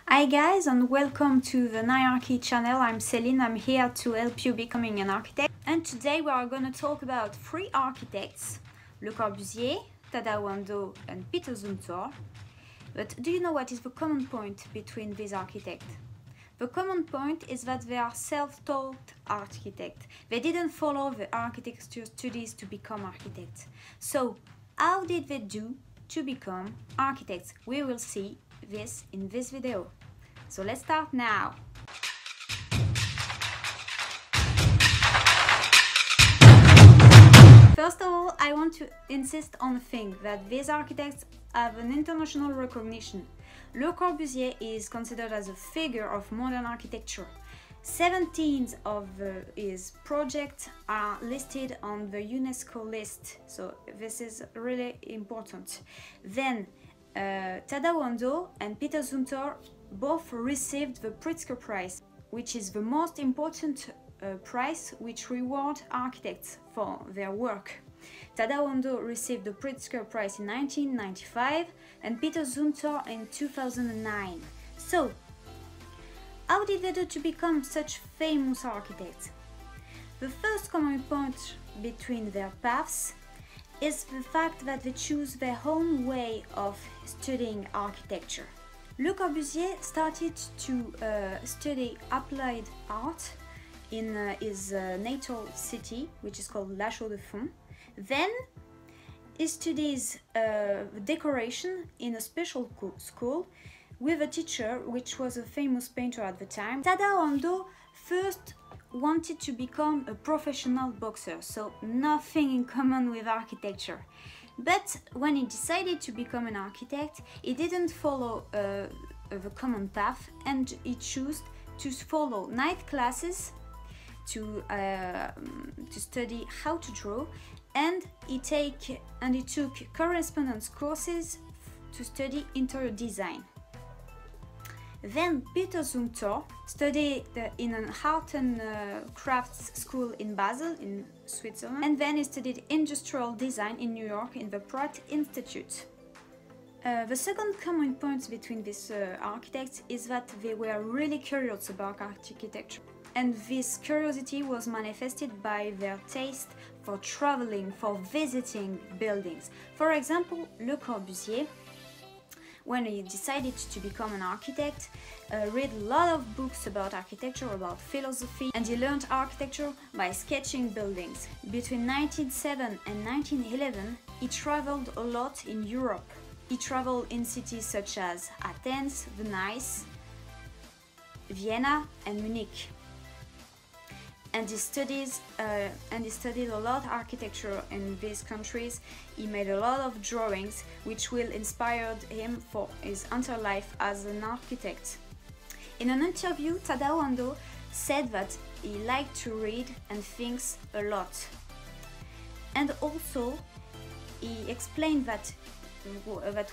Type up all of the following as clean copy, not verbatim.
Hi guys and welcome to the Naai Archi channel. I'm Celine, I'm here to help you becoming an architect. And today we are going to talk about three architects, Le Corbusier, Tadao Ando and Peter Zumthor. But do you know what is the common point between these architects? The common point is that they are self-taught architects. They didn't follow the architecture studies to become architects. So how did they do to become architects? We will see this in this video. So let's start now. First of all, I want to insist on the thing that these architects have an international recognition. Le Corbusier is considered as a figure of modern architecture. 17 of his projects are listed on the UNESCO list, so this is really important. Then Tadao Ando and Peter Zumthor both received the Pritzker Prize, which is the most important prize which rewards architects for their work. Tadao Ando received the Pritzker Prize in 1995 and Peter Zumthor in 2009. So, how did they do to become such famous architects? The first common point between their paths is the fact that they choose their own way of studying architecture. Le Corbusier started to study applied art in his natal city, which is called La Chaux-de-Fonds. Then he studies decoration in a special school with a teacher which was a famous painter at the time. Tadao Ando first wanted to become a professional boxer, so nothing in common with architecture. But when he decided to become an architect, he didn't follow the common path and he chose to follow night classes to study how to draw, and he took correspondence courses to study interior design. Then Peter Zumthor studied in an art and crafts school in Basel, in Switzerland, and then he studied industrial design in New York in the Pratt Institute. The second common point between these architects is that they were really curious about architecture, and this curiosity was manifested by their taste for traveling, for visiting buildings. For example, Le Corbusier, when he decided to become an architect, read a lot of books about architecture, about philosophy, and he learned architecture by sketching buildings. Between 1907 and 1911, he traveled a lot in Europe. He traveled in cities such as Athens, Venice, Vienna, and Munich. And he studied a lot of architecture in these countries. He made a lot of drawings which will inspire him for his entire life as an architect. In an interview, Tadao Ando said that he liked to read and thinks a lot. And also, he explained that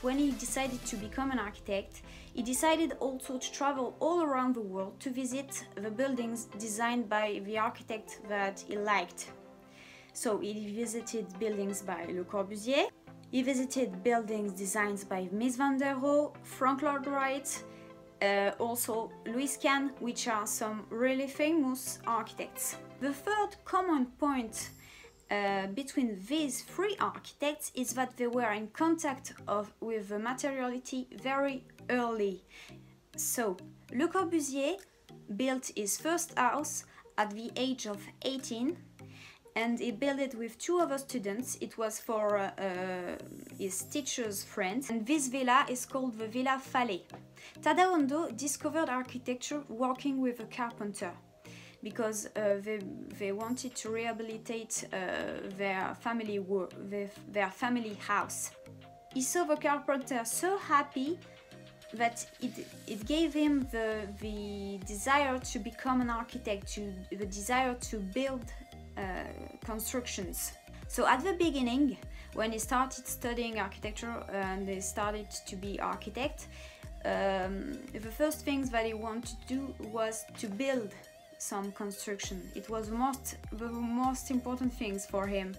when he decided to become an architect, he decided also to travel all around the world to visit the buildings designed by the architect that he liked. So he visited buildings by Le Corbusier, he visited buildings designed by Mies van der Rohe, Frank Lloyd Wright, also Louis Kahn, which are some really famous architects. The third common point between these three architects is that they were in contact with the materiality very early. So, Le Corbusier built his first house at the age of 18, and he built it with two other students. It was for his teacher's friend, and this villa is called the Villa Fallet. Tadao Ando discovered architecture working with a carpenter, because they wanted to rehabilitate their family house. He saw the carpenter so happy that it gave him the desire to become an architect, the desire to build constructions. So at the beginning, when he started studying architecture and he started to be architect, the first things that he wanted to do was to build some construction. It was the most important things for him.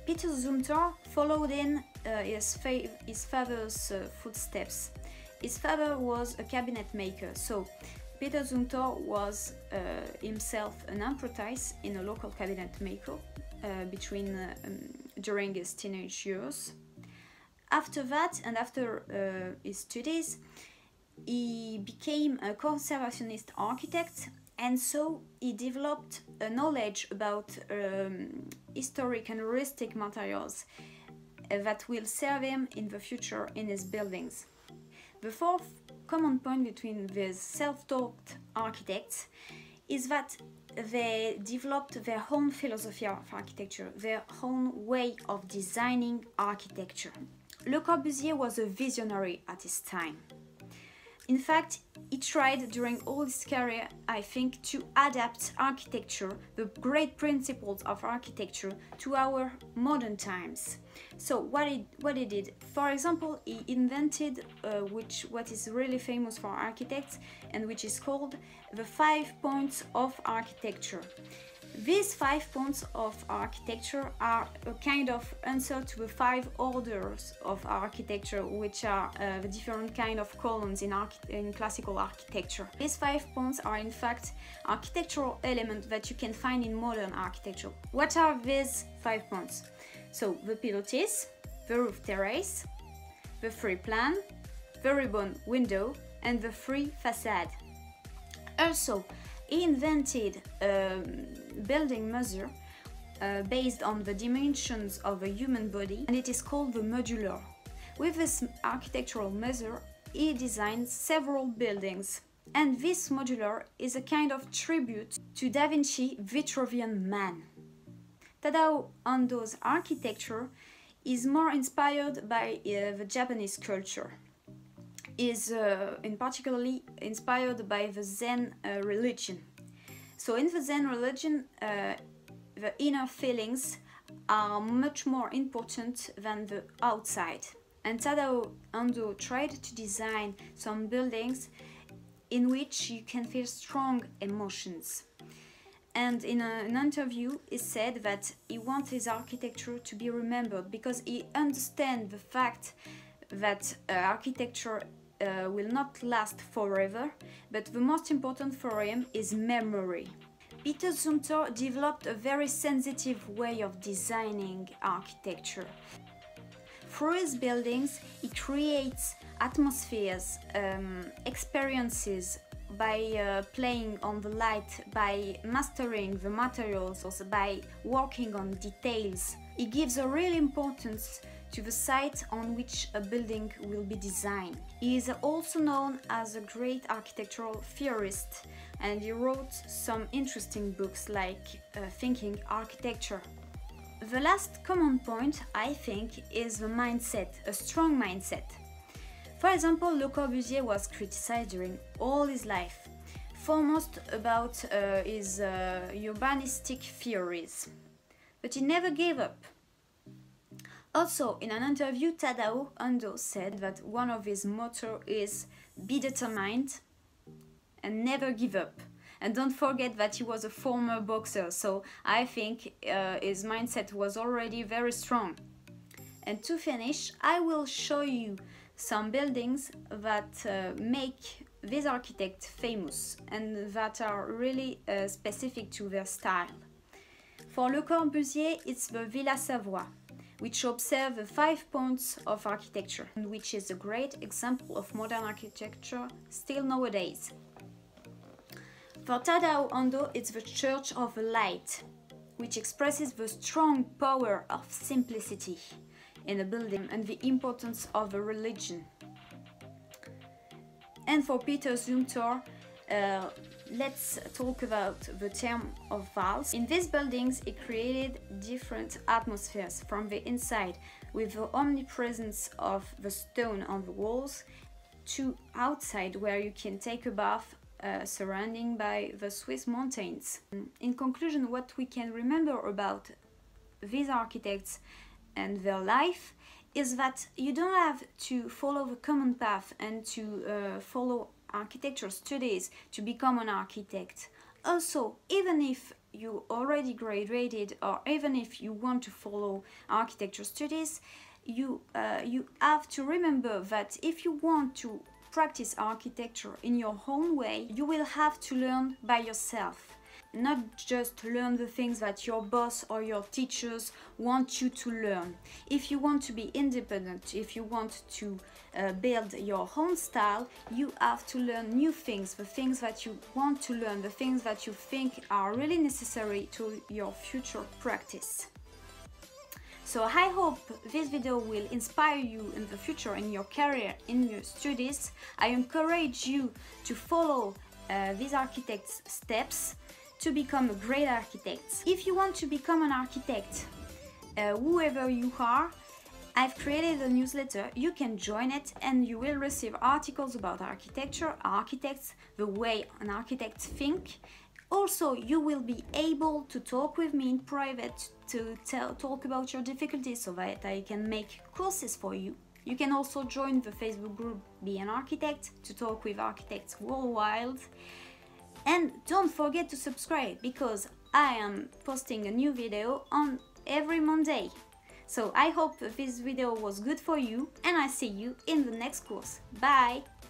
Peter Zumthor followed in his father's footsteps. his father was a cabinet maker, so Peter Zumthor was himself an apprentice in a local cabinet maker during his teenage years. After that, and after his studies, he became a conservationist architect, and so he developed a knowledge about historic and rustic materials that will serve him in the future in his buildings. The fourth common point between these self-taught architects is that they developed their own philosophy of architecture, their own way of designing architecture. Le Corbusier was a visionary at his time. In fact, he tried during all his career, I think, to adapt architecture, the great principles of architecture, to our modern times. So what he did, for example, he invented what is really famous for architects and which is called the 5 points of architecture. These 5 points of architecture are a kind of answer to the 5 orders of architecture, which are the different kind of columns in classical architecture. These 5 points are in fact architectural elements that you can find in modern architecture. What are these 5 points? So the pilotis, the roof terrace, the free plan, the ribbon window, and the free facade. Also, he invented a building measure based on the dimensions of a human body, and it is called the modular. With this architectural measure, he designed several buildings, and this modular is a kind of tribute to Da Vinci Vitruvian Man. Tadao Ando's architecture is more inspired by the Japanese culture. Is in particularly inspired by the Zen religion. So in the Zen religion, the inner feelings are much more important than the outside. And Tadao Ando tried to design some buildings in which you can feel strong emotions. And in an interview, he said that he wants his architecture to be remembered because he understands the fact that architecture will not last forever, but the most important for him is memory. Peter Zumthor developed a very sensitive way of designing architecture. Through his buildings, he creates atmospheres, experiences by playing on the light, by mastering the materials, also by working on details. He gives a real importance to the site on which a building will be designed. He is also known as a great architectural theorist, and he wrote some interesting books like Thinking Architecture. The last common point, I think, is the mindset, a strong mindset. For example, Le Corbusier was criticized during all his life, foremost about his urbanistic theories, but he never gave up. Also, in an interview, Tadao Ando said that one of his mottos is "Be determined and never give up." And don't forget that he was a former boxer, so I think his mindset was already very strong. And to finish, I will show you some buildings that make this architect famous and that are really specific to their style. For Le Corbusier, it's the Villa Savoie, which observe the 5 points of architecture, and which is a great example of modern architecture still nowadays. For Tadao Ando, it's the Church of the Light, which expresses the strong power of simplicity in a building and the importance of the religion. And for Peter Zumthor, let's talk about the term of valse. In these buildings, he created different atmospheres from the inside, with the omnipresence of the stone on the walls, to outside, where you can take a bath surrounding by the Swiss mountains. In conclusion, what we can remember about these architects and their life is that you don't have to follow the common path and to follow architecture studies to become an architect. Also, even if you already graduated or even if you want to follow architecture studies, you have to remember that if you want to practice architecture in your own way, you will have to learn by yourself. Not just learn the things that your boss or your teachers want you to learn. If you want to be independent, if you want to build your own style, you have to learn new things, the things that you want to learn, the things that you think are really necessary to your future practice. So I hope this video will inspire you in the future in your career, in your studies. I encourage you to follow these architects' steps to become a great architect. If you want to become an architect, whoever you are, I've created a newsletter. You can join it and you will receive articles about architecture, architects, the way an architect thinks. Also, you will be able to talk with me in private to talk about your difficulties so that I can make courses for you. You can also join the Facebook group Be an Architect to talk with architects worldwide. And don't forget to subscribe because I am posting a new video on every Monday. So I hope this video was good for you and I see you in the next course. Bye!